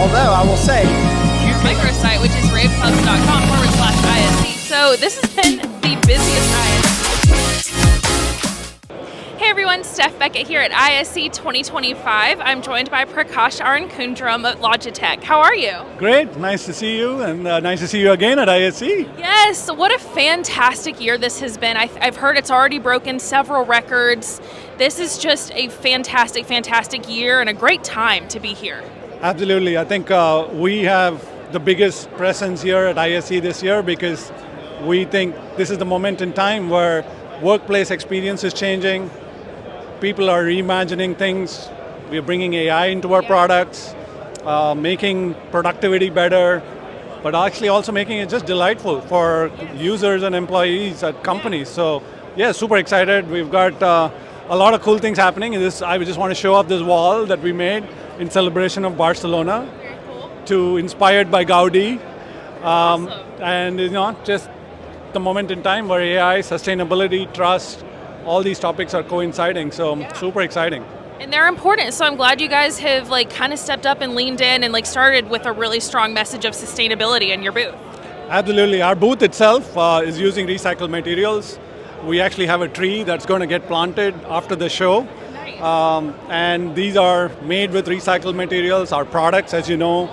Although I will say, microsite, which is raveclubs.com/ISE. So this has been the busiest ISE. Hey everyone, Steph Beckett here at ISE 2025. I'm joined by Prakash Arunkundrum at Logitech. How are you? Great, nice to see you, and nice to see you again at ISE. Yes, what a fantastic year this has been. I've heard it's already broken several records. This is just a fantastic, fantastic year and a great time to be here. Absolutely, I think we have the biggest presence here at ISE this year because we think this is the moment in time where workplace experience is changing. People are reimagining things. We're bringing AI into our products, making productivity better, but actually also making it just delightful for users and employees at companies. So yeah, super excited. We've got a lot of cool things happening. I just want to show off this wall that we made in celebration of Barcelona. Very cool. Inspired by Gaudi. Awesome. And just the moment in time where AI, sustainability, trust, all these topics are coinciding, so super exciting. And they're important, so I'm glad you guys have kind of stepped up and leaned in and started with a really strong message of sustainability in your booth. Absolutely, our booth itself is using recycled materials. We actually have a tree that's going to get planted after the show. Nice. And these are made with recycled materials. Our products, as you know,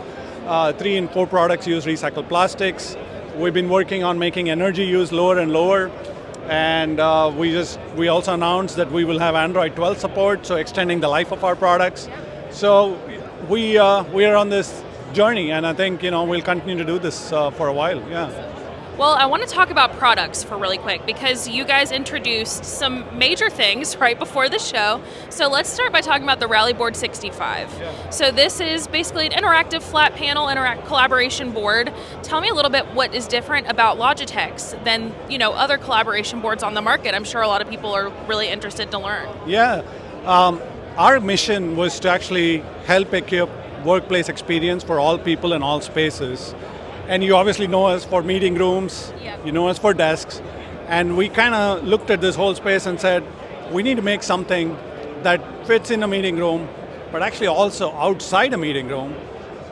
3 in 4 products use recycled plastics. We've been working on making energy use lower and lower. And we also announced that we will have Android 12 support, so extending the life of our products. Yeah. So we are on this journey, and I think we'll continue to do this for a while. Yeah. Well, I want to talk about products for really quick because you guys introduced some major things right before the show. So let's start by talking about the Rally Board 65. Yeah. So this is basically an interactive flat panel collaboration board. Tell me a little bit what is different about Logitech's than other collaboration boards on the market. I'm sure a lot of people are really interested to learn. Yeah, our mission was to actually help equip workplace experience for all people in all spaces. And you obviously know us for meeting rooms, Yep. You know us for desks, and we kind of looked at this whole space and said, we need to make something that fits in a meeting room, but actually also outside a meeting room.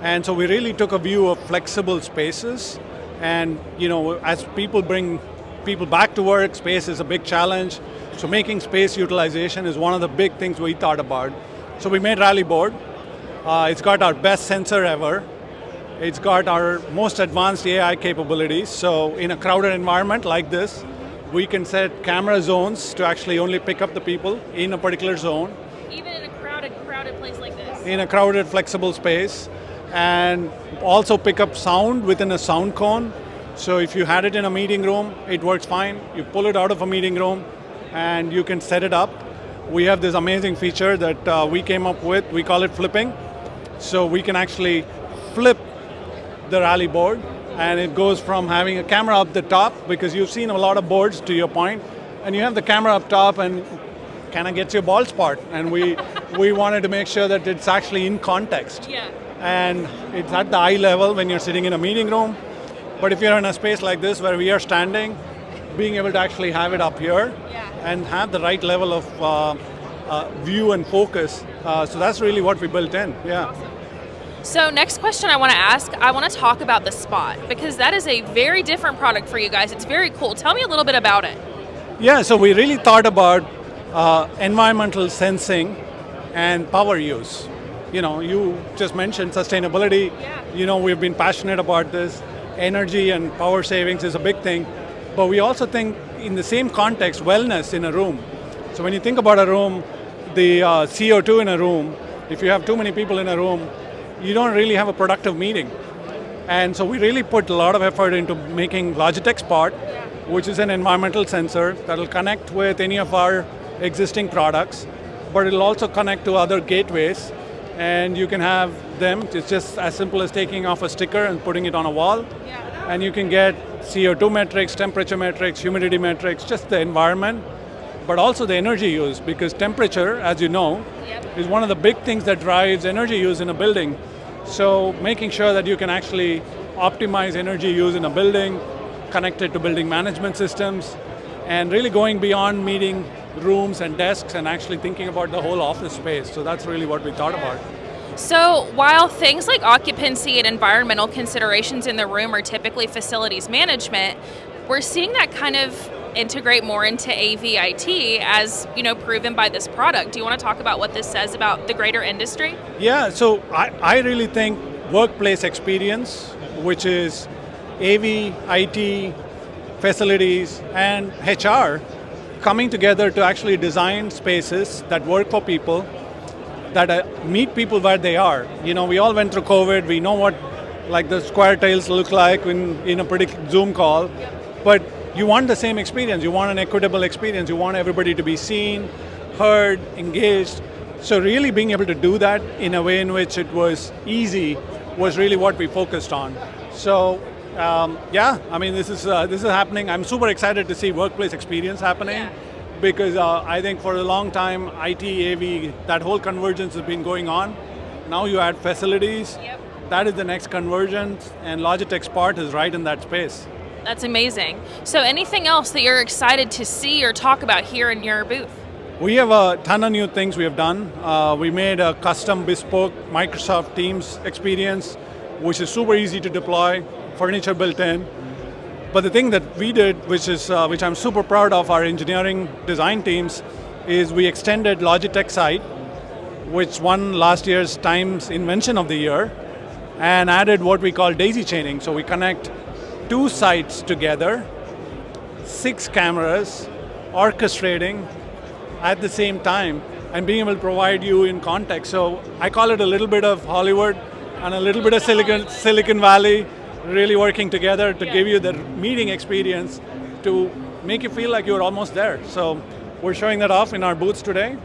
And so we really took a view of flexible spaces, and as people bring people back to work, space is a big challenge. So making space utilization is one of the big things we thought about. So we made Rally Board. It's got our best sensor ever. It's got our most advanced AI capabilities. So in a crowded environment like this, we can set camera zones to actually only pick up the people in a particular zone. Even in a crowded place like this. In a crowded, flexible space. And also pick up sound within a sound cone. So if you had it in a meeting room, it works fine. You pull it out of a meeting room and you can set it up. We have this amazing feature that we came up with. We call it flipping. So we can actually flip the Rally board, and it goes from having a camera up the top, because you've seen a lot of boards, to your point, and you have the camera up top and kind of gets your bald spot, and we wanted to make sure that it's actually in context. Yeah. And it's at the eye level when you're sitting in a meeting room, but if you're in a space like this where we are standing, being able to actually have it up here and have the right level of view and focus, so that's really what we built in. Yeah. Awesome. So next question I want to ask, I want to talk about the Spot, because that is a very different product for you guys. It's very cool. Tell me a little bit about it. Yeah, so we really thought about environmental sensing and power use. You just mentioned sustainability. Yeah. We've been passionate about this. Energy and power savings is a big thing. But we also think in the same context, wellness in a room. So when you think about a room, the CO2 in a room, if you have too many people in a room, you don't really have a productive meeting. And so we really put a lot of effort into making Logitech Spot, which is an environmental sensor that will connect with any of our existing products, but it'll also connect to other gateways, and you can have them. It's just as simple as taking off a sticker and putting it on a wall, and you can get CO2 metrics, temperature metrics, humidity metrics, just the environment, but also the energy use, because temperature, as you know, is one of the big things that drives energy use in a building. So making sure that you can actually optimize energy use in a building, connected to building management systems, and really going beyond meeting rooms and desks and actually thinking about the whole office space. So that's really what we thought about. So, while things like occupancy and environmental considerations in the room are typically facilities management, we're seeing that kind of integrate more into AVIT as, proven by this product. Do you want to talk about what this says about the greater industry? Yeah, so I really think workplace experience, which is AV, IT, facilities, and HR coming together to actually design spaces that work for people, that meet people where they are. We all went through COVID. We know what like the square tiles look like in a pretty Zoom call, but you want the same experience. You want an equitable experience. You want everybody to be seen, heard, engaged. So really being able to do that in a way in which it was easy was really what we focused on. So this is happening. I'm super excited to see workplace experience happening. Yeah. Because I think for a long time, IT, AV, that whole convergence has been going on. Now you add facilities, Yep. that is the next convergence, and Logitech's part is right in that space. That's amazing. So, anything else that you're excited to see or talk about here in your booth? We have a ton of new things we have done. We made a custom bespoke Microsoft Teams experience, which is super easy to deploy, furniture built in. But the thing that we did, which I'm super proud of our engineering design teams, is we extended Logitech Site, which won last year's Times Invention of the Year, and added what we call daisy chaining. So we connect two sites together, 6 cameras, orchestrating at the same time, and being able to provide you in context. So I call it a little bit of Hollywood and a little bit of Silicon Valley, really working together to give you the meeting experience to make you feel like you're almost there. So we're showing that off in our booths today.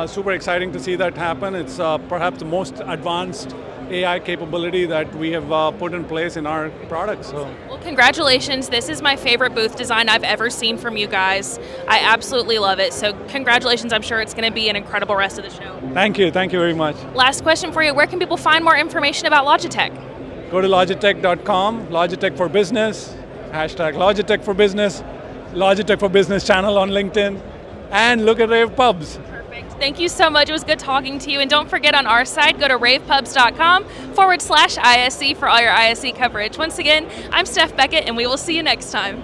Super exciting to see that happen. It's perhaps the most advanced AI capability that we have put in place in our products. So. Well, congratulations. This is my favorite booth design I've ever seen from you guys. I absolutely love it. So congratulations. I'm sure it's going to be an incredible rest of the show. Thank you very much. Last question for you. Where can people find more information about Logitech? Go to logitech.com, Logitech for Business, #Logitech for Business, Logitech for Business channel on LinkedIn, and look at Rave Pubs. Perfect. Thank you so much. It was good talking to you. And don't forget on our site, go to ravepubs.com/ISE for all your ISE coverage. Once again, I'm Steph Beckett, and we will see you next time.